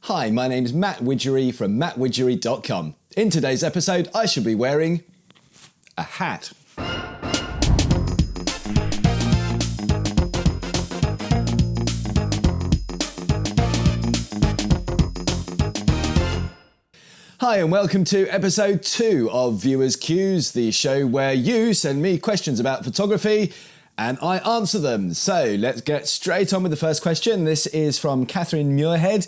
Hi, my name is Matt Widgery from mattwidgery.com. In today's episode, I shall be wearing a hat. Hi and welcome to episode 2 of Viewers Cues, the show where you send me questions about photography and I answer them. So let's get straight on with the first question. This is from Catherine Muirhead.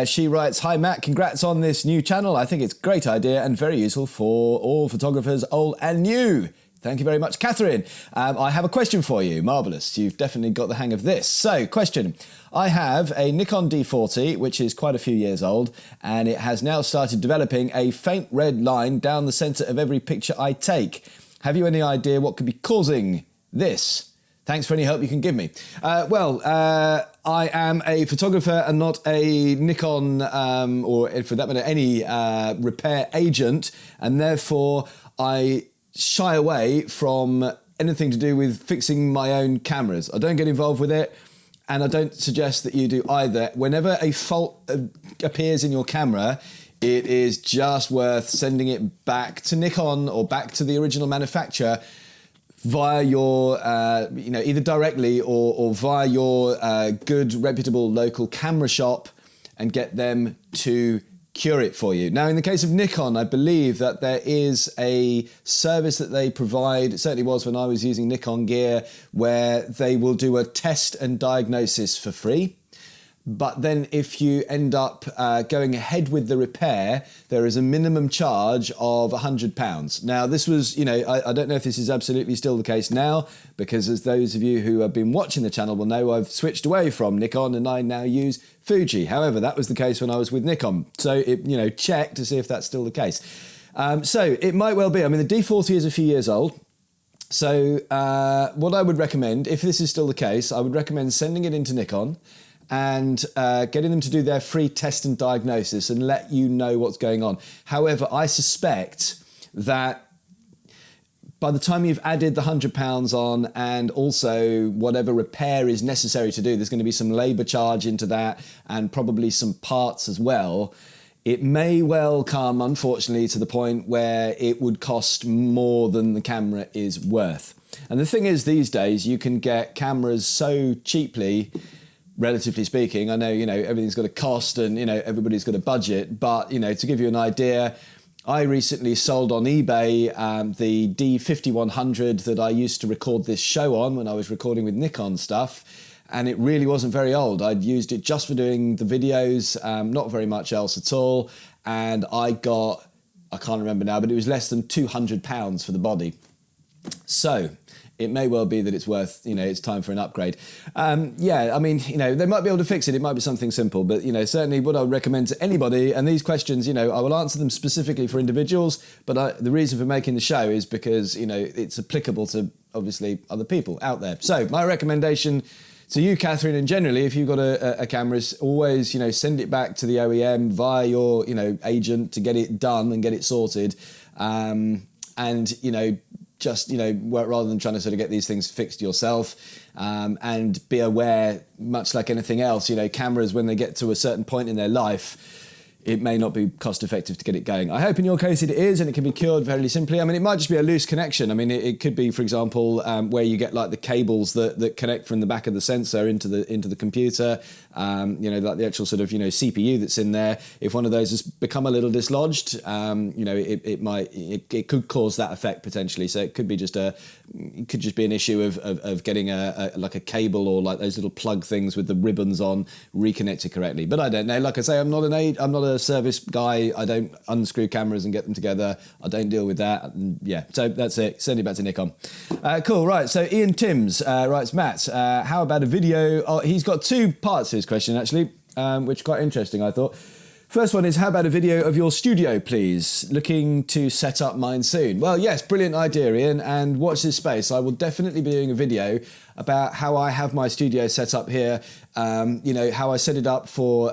She writes, "Hi Matt, congrats on this new channel. I think it's a great idea and very useful for all photographers, old and new." Thank you very much, Catherine. I have a question for you. Marvellous. You've definitely got the hang of this. So, question. I have a Nikon D40, which is quite a few years old, and it has now started developing a faint red line down the centre of every picture I take. Have you any idea what could be causing this? Thanks for any help you can give me. I am a photographer and not a Nikon, or for that matter, any repair agent, and therefore I shy away from anything to do with fixing my own cameras. I don't get involved with it, and I don't suggest that you do either. Whenever a fault appears in your camera, it is just worth sending it back to Nikon or back to the original manufacturer via your, either directly or via your good, reputable local camera shop and get them to cure it for you. Now, in the case of Nikon, I believe that there is a service that they provide, it certainly was when I was using Nikon gear, where they will do a test and diagnosis for free. But then if you end up going ahead with the repair, there is a minimum charge of £100. Now, this was, I don't know if this is absolutely still the case now, because as those of you who have been watching the channel will know, I've switched away from Nikon and I now use Fuji. However, that was the case when I was with Nikon. So, check to see if that's still the case. So it might well be. I mean, the D40 is a few years old. So what I would recommend, if this is still the case, I would recommend sending it into Nikon and getting them to do their free test and diagnosis and let you know what's going on. However, I suspect that by the time you've added the £100 on and also whatever repair is necessary to do, there's going to be some labour charge into that and probably some parts as well. It may well come, unfortunately, to the point where it would cost more than the camera is worth. And the thing is, these days, you can get cameras so cheaply, relatively speaking. I know, everything's got a cost and, everybody's got a budget, but, to give you an idea, I recently sold on eBay the D5100 that I used to record this show on when I was recording with Nikon stuff, and it really wasn't very old. I'd used it just for doing the videos, not very much else at all, and I can't remember now, but it was less than £200 for the body. So it may well be that it's worth, it's time for an upgrade. They might be able to fix it. It might be something simple, but, certainly what I would recommend to anybody, and these questions, I will answer them specifically for individuals, but the reason for making the show is because, it's applicable to, obviously, other people out there. So my recommendation to you, Catherine, and generally, if you've got a camera, is always, send it back to the OEM via your, agent to get it done and get it sorted. Just, work rather than trying to sort of get these things fixed yourself, and be aware, much like anything else, cameras, when they get to a certain point in their life, it may not be cost effective to get it going. I hope in your case it is, and it can be cured fairly simply. I mean, it might just be a loose connection. I mean, it could be, for example, where you get like the cables that connect from the back of the sensor into the computer, like the actual sort of, CPU that's in there. If one of those has become a little dislodged, it could cause that effect potentially. So it could be just an issue of getting a cable or like those little plug things with the ribbons on reconnected correctly. But I don't know. Like I say, I'm not a service guy. I don't unscrew cameras and get them together. I don't deal with that. And yeah, so that's it. Send it back to Nikon. Cool. Right. So Ian Timms writes, Matt, how about a video? Oh, he's got two parts to his question actually, which are quite interesting, I thought. First one is, how about a video of your studio, please? Looking to set up mine soon. Well, yes, brilliant idea, Ian, and watch this space. I will definitely be doing a video about how I have my studio set up here, how I set it up for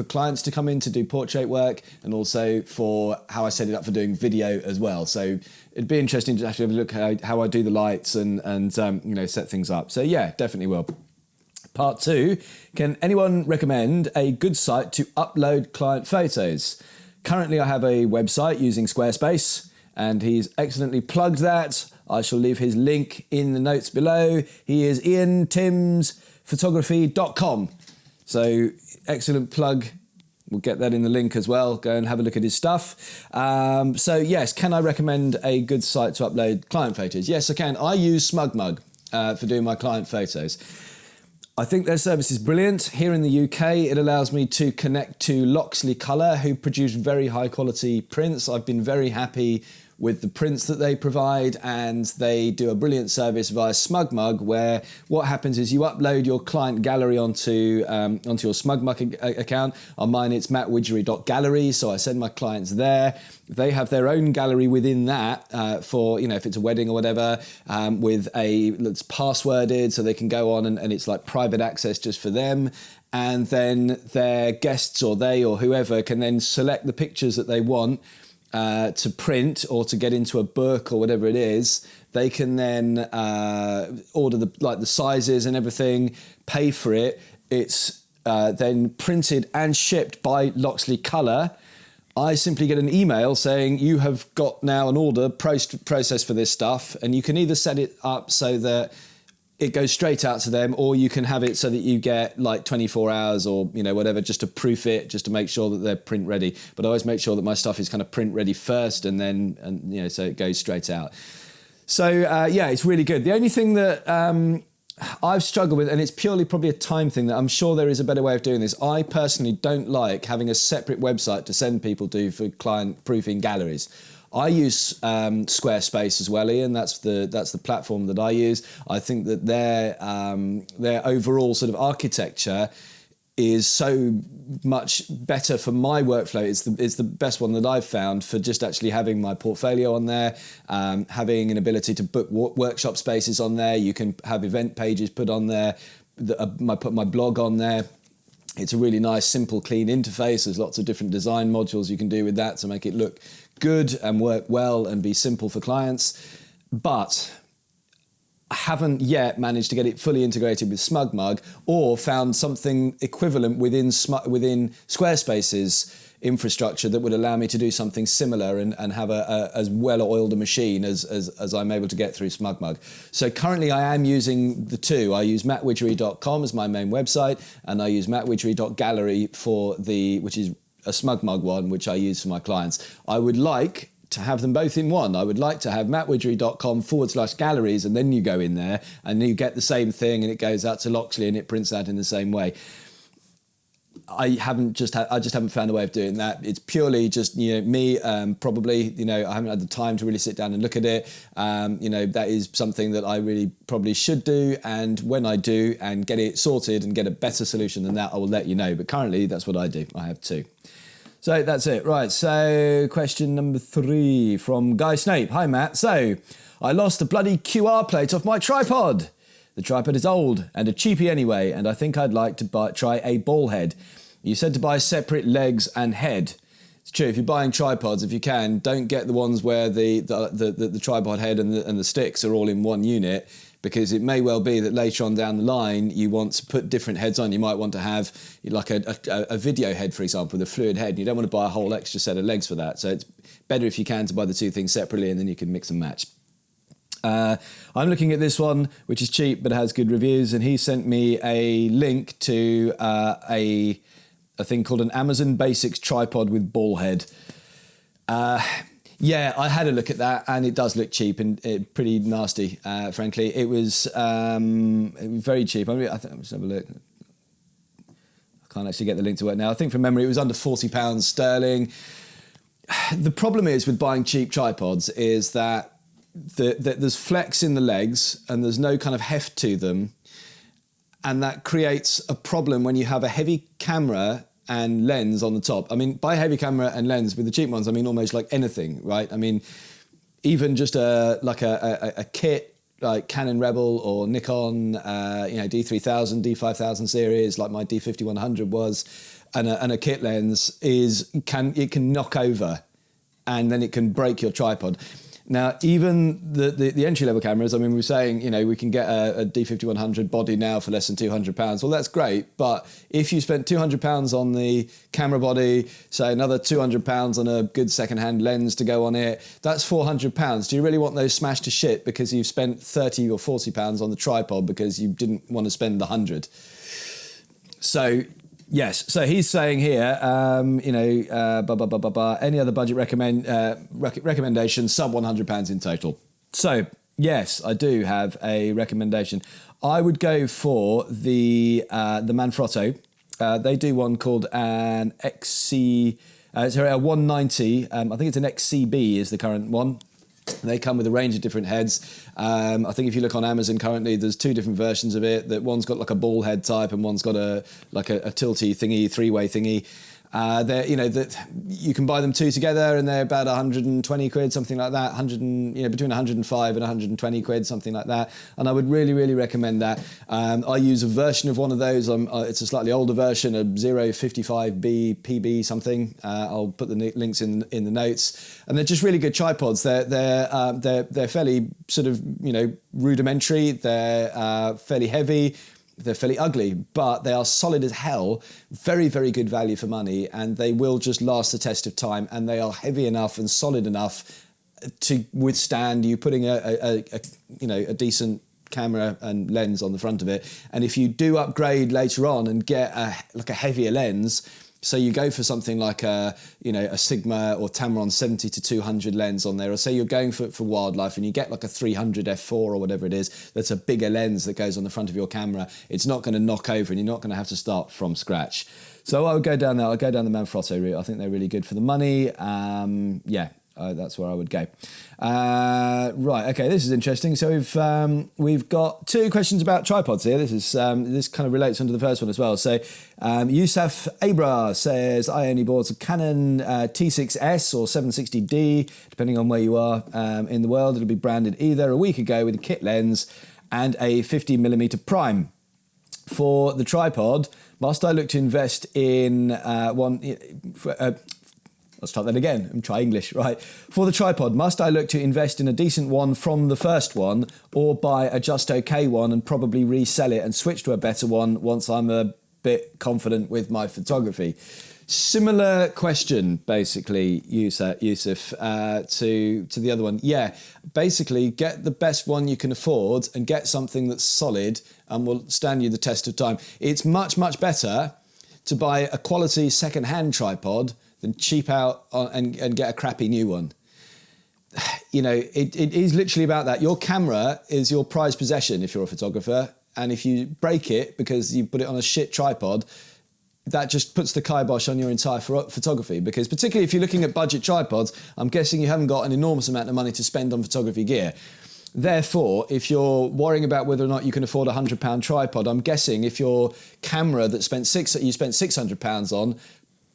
clients to come in to do portrait work, and also for how I set it up for doing video as well. So it'd be interesting to actually have a look at how I do the lights and set things up. So yeah, definitely will. Part 2, can anyone recommend a good site to upload client photos? Currently, I have a website using Squarespace, and he's excellently plugged that. I shall leave his link in the notes below. He is iantimsphotography.com. So, excellent plug. We'll get that in the link as well. Go and have a look at his stuff. So, yes, can I recommend a good site to upload client photos? Yes, I can. I use SmugMug for doing my client photos. I think their service is brilliant. Here in the UK, it allows me to connect to Loxley Colour, who produce very high quality prints. I've been very happy with the prints that they provide, and they do a brilliant service via SmugMug, where what happens is you upload your client gallery onto your SmugMug account. On mine, it's mattwidgery.gallery, so I send my clients there. They have their own gallery within that for, if it's a wedding or whatever, with that's passworded, so they can go on and it's like private access just for them. And then their guests or they or whoever can then select the pictures that they want to print or to get into a book or whatever it is. They can then order the sizes and everything, pay for it. It's then printed and shipped by Loxley Colour. I simply get an email saying you have got now an order processed for this stuff, and you can either set it up so that it goes straight out to them, or you can have it so that you get like 24 hours or, whatever, just to proof it, just to make sure that they're print ready. But I always make sure that my stuff is kind of print ready first so it goes straight out. So, it's really good. The only thing that I've struggled with, and it's purely probably a time thing, that I'm sure there is a better way of doing this. I personally don't like having a separate website to send people to for client proofing galleries. I use Squarespace as well, Ian. That's the platform that I use. I think that their overall sort of architecture is so much better for my workflow. It's the best one that I've found for just actually having my portfolio on there, having an ability to book workshop spaces on there. You can have event pages put on there. Put my blog on there. It's a really nice, simple, clean interface. There's lots of different design modules you can do with that to make it look good and work well and be simple for clients. But I haven't yet managed to get it fully integrated with SmugMug, or found something equivalent within Squarespace's infrastructure that would allow me to do something similar and have a as well-oiled a machine as I'm able to get through SmugMug. So currently I am using the two. I use mattwidgery.com as my main website, and I use mattwidgery.gallery which is a SmugMug one, which I use for my clients. I would like to have them both in one. I would like to have mattwidgery.com/galleries, and then you go in there and you get the same thing, and it goes out to Loxley and it prints out in the same way. I just haven't found a way of doing that. It's purely just me. Probably I haven't had the time to really sit down and look at it. That is something that I really probably should do. And when I do and get it sorted and get a better solution than that, I will let you know. But currently, that's what I do. I have two. So that's it. Right. So question number 3 from Guy Snape. Hi, Matt. So I lost the bloody QR plate off my tripod. The tripod is old and a cheapie anyway, and I think I'd like to try a ball head. You said to buy separate legs and head. It's true, if you're buying tripods, if you can, don't get the ones where the tripod head and the sticks are all in one unit, because it may well be that later on down the line you want to put different heads on. You might want to have like a video head, for example, with a fluid head. You don't want to buy a whole extra set of legs for that. So it's better if you can to buy the two things separately, and then you can mix and match. I'm looking at this one, which is cheap but has good reviews, and he sent me a link to a thing called an Amazon Basics tripod with ball head. Yeah, I had a look at that, and it does look cheap and pretty nasty, frankly. It was very cheap. Let's have a look. I can't actually get the link to it now. I think from memory it was under £40 sterling. The problem is with buying cheap tripods is that there's flex in the legs and there's no kind of heft to them, and that creates a problem when you have a heavy camera and lens on the top. I mean, by heavy camera and lens, with the cheap ones, I mean almost like anything, right? I mean, even just a kit like Canon Rebel or Nikon, D3000, D5000 series, like my D5100 was, and a kit lens can knock over, and then it can break your tripod. Now, even the entry-level cameras, I mean, we were saying, you know, we can get a D5100 body now for less than £200. Well, that's great, but if you spent £200 on the camera body, say another £200 on a good second-hand lens to go on it, that's £400. Do you really want those smashed to shit because you've spent £30 or £40 on the tripod because you didn't want to spend the 100? So... yes, so he's saying here, you know, any other budget recommendations, sub £100 in total. So, yes, I do have a recommendation. I would go for the Manfrotto. They do one called an XC, sorry, a 190. I think it's an XCB is the current one. They come with a range of different heads. I think if you look on Amazon currently, there's two different versions of it. That one's got like a ball head type, and one's got a tilty thingy, three-way thingy. They're, you know, that you can buy them two together, and they're about 120 quid, something like that. Between 105 and 120 quid, something like that. And I would really, really recommend that. I use a version of one of those. It's a slightly older version, a 055B PB something. I'll put the links in the notes. And they're just really good tripods. They're fairly sort of, you know, rudimentary. They're fairly heavy. They're fairly ugly, but they are solid as hell. Very, very good value for money, and they will just last the test of time. And they are heavy enough and solid enough to withstand you putting a decent camera and lens on the front of it. And if you do upgrade later on and get a heavier lens, so you go for something like a Sigma or Tamron 70 to 200 lens on there, or say you're going for wildlife and you get like a 300 f4 or whatever it is, that's a bigger lens that goes on the front of your camera. It's not going to knock over and you're not going to have to start from scratch. So I would go down there. I'll go down the Manfrotto route. I think they're really good for the money. That's where I would go. Right, okay, this is interesting. So we've got two questions about tripods here. This kind of relates onto the first one as well. So Yusuf Abra says, I only bought a Canon T6S or 760D, depending on where you are in the world. It'll be branded either a week ago with a kit lens and a 50mm prime. For the tripod, must I look to invest in one... Let's start that again and try English, right? For the tripod, must I look to invest in a decent one from the first one or buy a just okay one and probably resell it and switch to a better one once I'm a bit confident with my photography? Similar question, basically, Yusuf, to the other one. Yeah, basically get the best one you can afford and get something that's solid and will stand you the test of time. It's much, much better to buy a quality second-hand tripod than cheap out and get a crappy new one. You know, it is literally about that. Your camera is your prized possession if you're a photographer, and if you break it because you put it on a shit tripod, that just puts the kibosh on your entire photography. Because particularly if you're looking at budget tripods, I'm guessing you haven't got an enormous amount of money to spend on photography gear. Therefore, if you're worrying about whether or not you can afford a £100 tripod, I'm guessing if your camera that you spent £600 on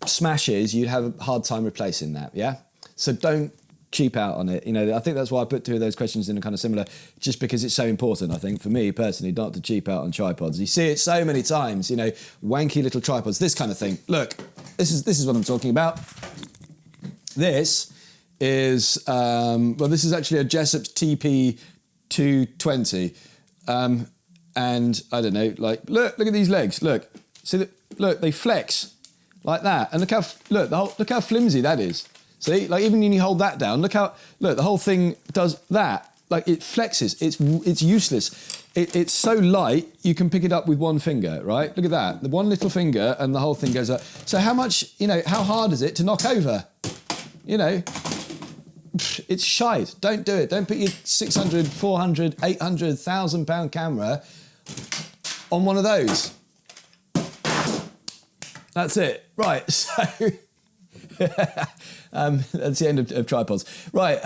smashes, you'd have a hard time replacing that, yeah? So don't cheap out on it. You know, I think that's why I put two of those questions in a kind of similar, just because it's so important, I think, for me personally, not to cheap out on tripods. You see it so many times, you know, wanky little tripods, this kind of thing. Look, this is what I'm talking about. This is, this is actually a Jessop's TP220. And I don't know, like, look at these legs, look. See, look, they flex. Like that, and look how flimsy that is. See, like even when you hold that down, look the whole thing does that. Like it flexes. It's useless. It's so light you can pick it up with one finger, right? Look at that, the one little finger, and the whole thing goes up. So how hard is it to knock over? You know, it's shite. Don't do it. Don't put your 600, 400, 800, 1,000 pound camera on one of those. That's it. Right, so that's the end of tripods. Right,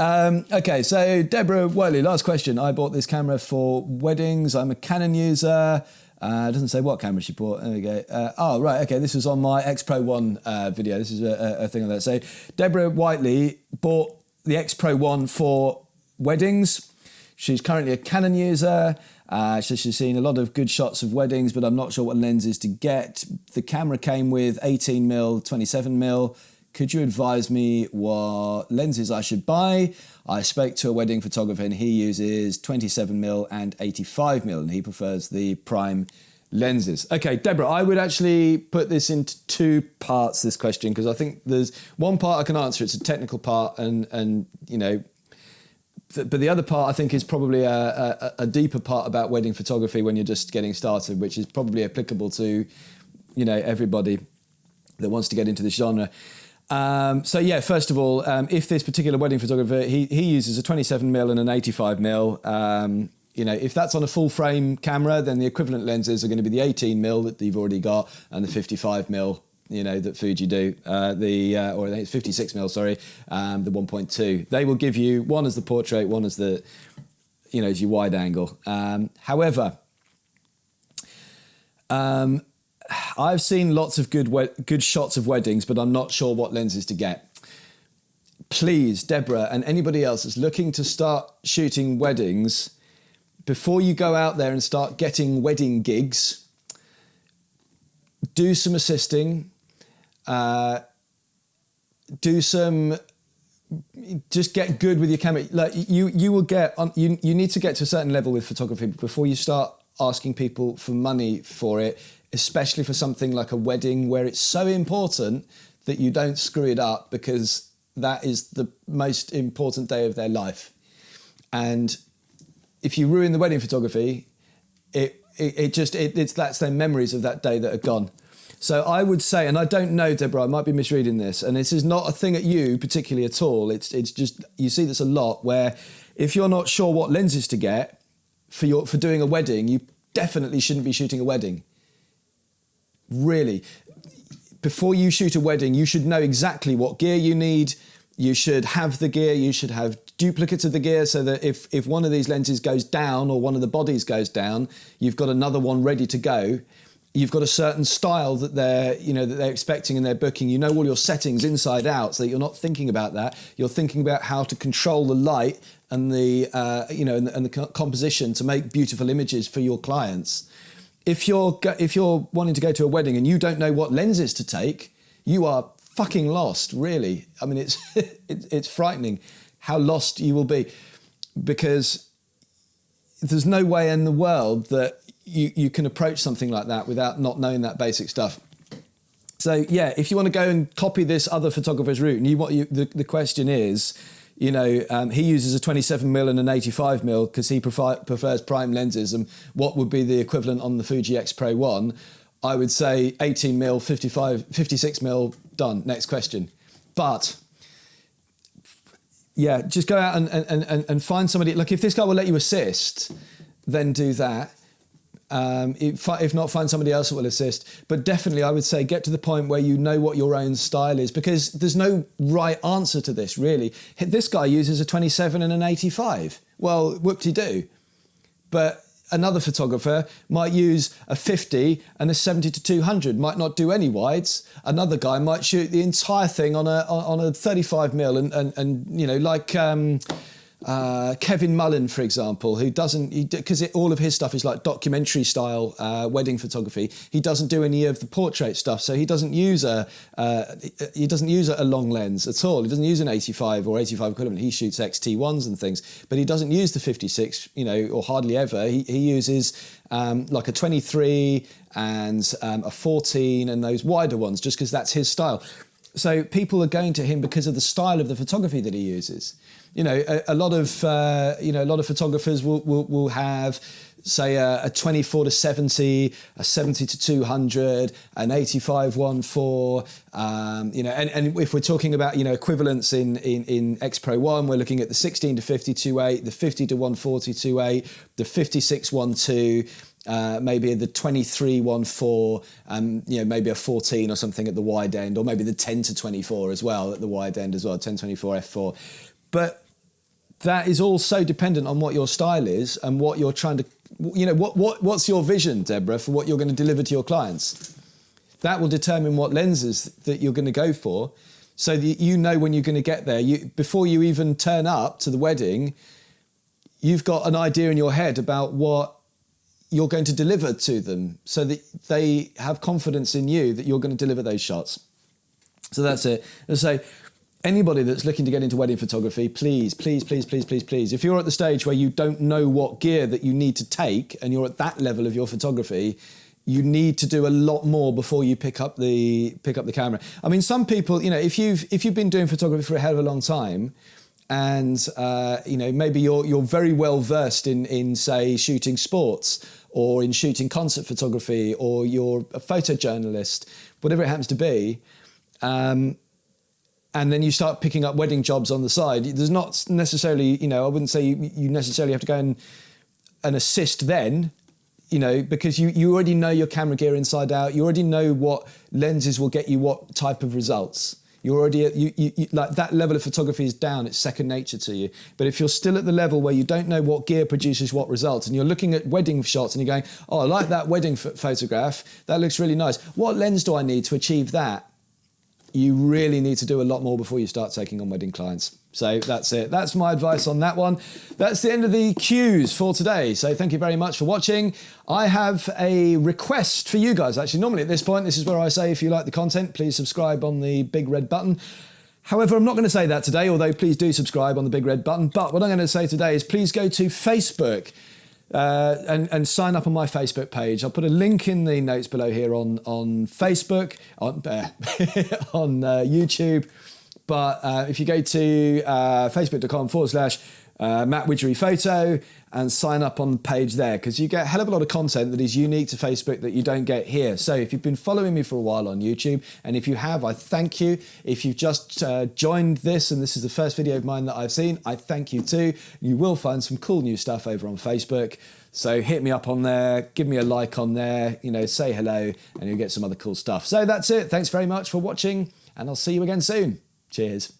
okay, so Deborah Worley, last question. I bought this camera for weddings. I'm a Canon user. It doesn't say what camera she bought. There we go. Right, okay, this was on my X Pro 1 video. This is a thing on that. So Deborah Whiteley bought the X Pro 1 for weddings. She's currently a Canon user. So she's seen a lot of good shots of weddings, but I'm not sure what lenses to get. The camera came with 18mm, 27mm, Could you advise me what lenses I should buy? I spoke to a wedding photographer and he uses 27mm and 85mm and he prefers the prime lenses. Okay, Deborah, I would actually put this into two parts, this question, because I think there's one part I can answer, it's a technical part, and you know, but the other part I think is probably a deeper part about wedding photography when you're just getting started, which is probably applicable to, you know, everybody that wants to get into this genre. So yeah, first of all, if this particular wedding photographer, he uses a 27mm and an 85mm, you know, if that's on a full frame camera, then the equivalent lenses are going to be the 18mm that you've already got and the 55mm, you know, that Fuji do, or I think it's 56mm, sorry, the 1.2. They will give you one as the portrait, one as the, you know, as your wide angle. However, I've seen lots of good shots of weddings, but I'm not sure what lenses to get. Please, Deborah, and anybody else that's looking to start shooting weddings, before you go out there and start getting wedding gigs, do some assisting, just get good with your camera. Like you will get on, you need to get to a certain level with photography before you start asking people for money for it, especially for something like a wedding where it's so important that you don't screw it up, because that is the most important day of their life. And if you ruin the wedding photography, that's their memories of that day that are gone. So I would say, and I don't know, Deborah, I might be misreading this, and this is not a thing at you particularly at all. It's just, you see this a lot, where if you're not sure what lenses to get for doing a wedding, you definitely shouldn't be shooting a wedding. Really. Before you shoot a wedding, you should know exactly what gear you need. You should have the gear, you should have duplicates of the gear, so that if one of these lenses goes down or one of the bodies goes down, you've got another one ready to go. You've got a certain style that they're expecting and they're booking. You know all your settings inside out, so that you're not thinking about that. You're thinking about how to control the light and the and the composition to make beautiful images for your clients. If you're wanting to go to a wedding and you don't know what lenses to take, you are fucking lost, really. I mean, it's frightening how lost you will be, because there's no way in the world that you can approach something like that without not knowing that basic stuff. So yeah, if you want to go and copy this other photographer's route, and the question is, you know, he uses a 27mm and an 85mm because he prefers prime lenses, and what would be the equivalent on the Fuji X Pro 1? I would say 18mm, 56mm, done. Next question. But yeah, just go out and find somebody. Like, if this guy will let you assist, then do that. If not, find somebody else that will assist. But definitely, I would say get to the point where you know what your own style is, because there's no right answer to this, really. This guy uses a 27 and an 85. Well, whoop-de-doo. But another photographer might use a 50 and a 70 to 200, might not do any wides. Another guy might shoot the entire thing on a 35mm and you know, like Kevin Mullen, for example, who doesn't, because all of his stuff is like documentary style wedding photography. He doesn't do any of the portrait stuff, so he doesn't use a long lens at all. He doesn't use an 85 or 85 equivalent. He shoots XT1s and things, but he doesn't use the 56, you know, or hardly ever. He uses like a 23 and a 14 and those wider ones, just because that's his style. So people are going to him because of the style of the photography that he uses. You know, a lot of photographers will have, say, a 24 to 70, a 70 to 200, an 85 1.4. You know, and if we're talking about, you know, equivalents in X Pro 1, we're looking at the 16 to 50 2.8, the 50 to 140 2.8, the 56 1.2. Maybe the 23 1.4, you know, maybe a 14 or something at the wide end, or maybe the 10 to 24 as well at the wide end as well, 10-24 f4. But that is all so dependent on what your style is and what you're trying to, you know, what's your vision, Deborah, for what you're going to deliver to your clients. That will determine what lenses that you're going to go for, so that you know when you're going to get there. Before you even turn up to the wedding, you've got an idea in your head about what you're going to deliver to them, so that they have confidence in you that you're going to deliver those shots. So that's it. And so anybody that's looking to get into wedding photography, please, please, please, please, please, please, if you're at the stage where you don't know what gear that you need to take and you're at that level of your photography, you need to do a lot more before you pick up the camera. I mean, some people, you know, if you've been doing photography for a hell of a long time, and you know, maybe you're very well versed in say shooting sports or in shooting concert photography, or you're a photojournalist, whatever it happens to be, and then you start picking up wedding jobs on the side. There's not necessarily, you know, I wouldn't say you necessarily have to go and assist then, you know, because you already know your camera gear inside out. You already know what lenses will get you what type of results. You're already you like that level of photography is down. It's second nature to you. But if you're still at the level where you don't know what gear produces what results, and you're looking at wedding shots and you're going, oh, I like that wedding photograph. That looks really nice. What lens do I need to achieve that? You really need to do a lot more before you start taking on wedding clients. So that's it. That's my advice on that one. That's the end of the cues for today. So thank you very much for watching. I have a request for you guys. Actually, normally at this point, this is where I say if you like the content, please subscribe on the big red button. However, I'm not going to say that today, although please do subscribe on the big red button. But what I'm going to say today is please go to Facebook and sign up on my Facebook page. I'll put a link in the notes below here on Facebook, on YouTube. But if you go to facebook.com/Matt Widgery Photo and sign up on the page there, because you get a hell of a lot of content that is unique to Facebook that you don't get here. So if you've been following me for a while on YouTube, and if you have, I thank you. If you've just joined this and this is the first video of mine that I've seen, I thank you too. You will find some cool new stuff over on Facebook. So hit me up on there, give me a like on there, you know, say hello, and you'll get some other cool stuff. So that's it. Thanks very much for watching, and I'll see you again soon. Cheers.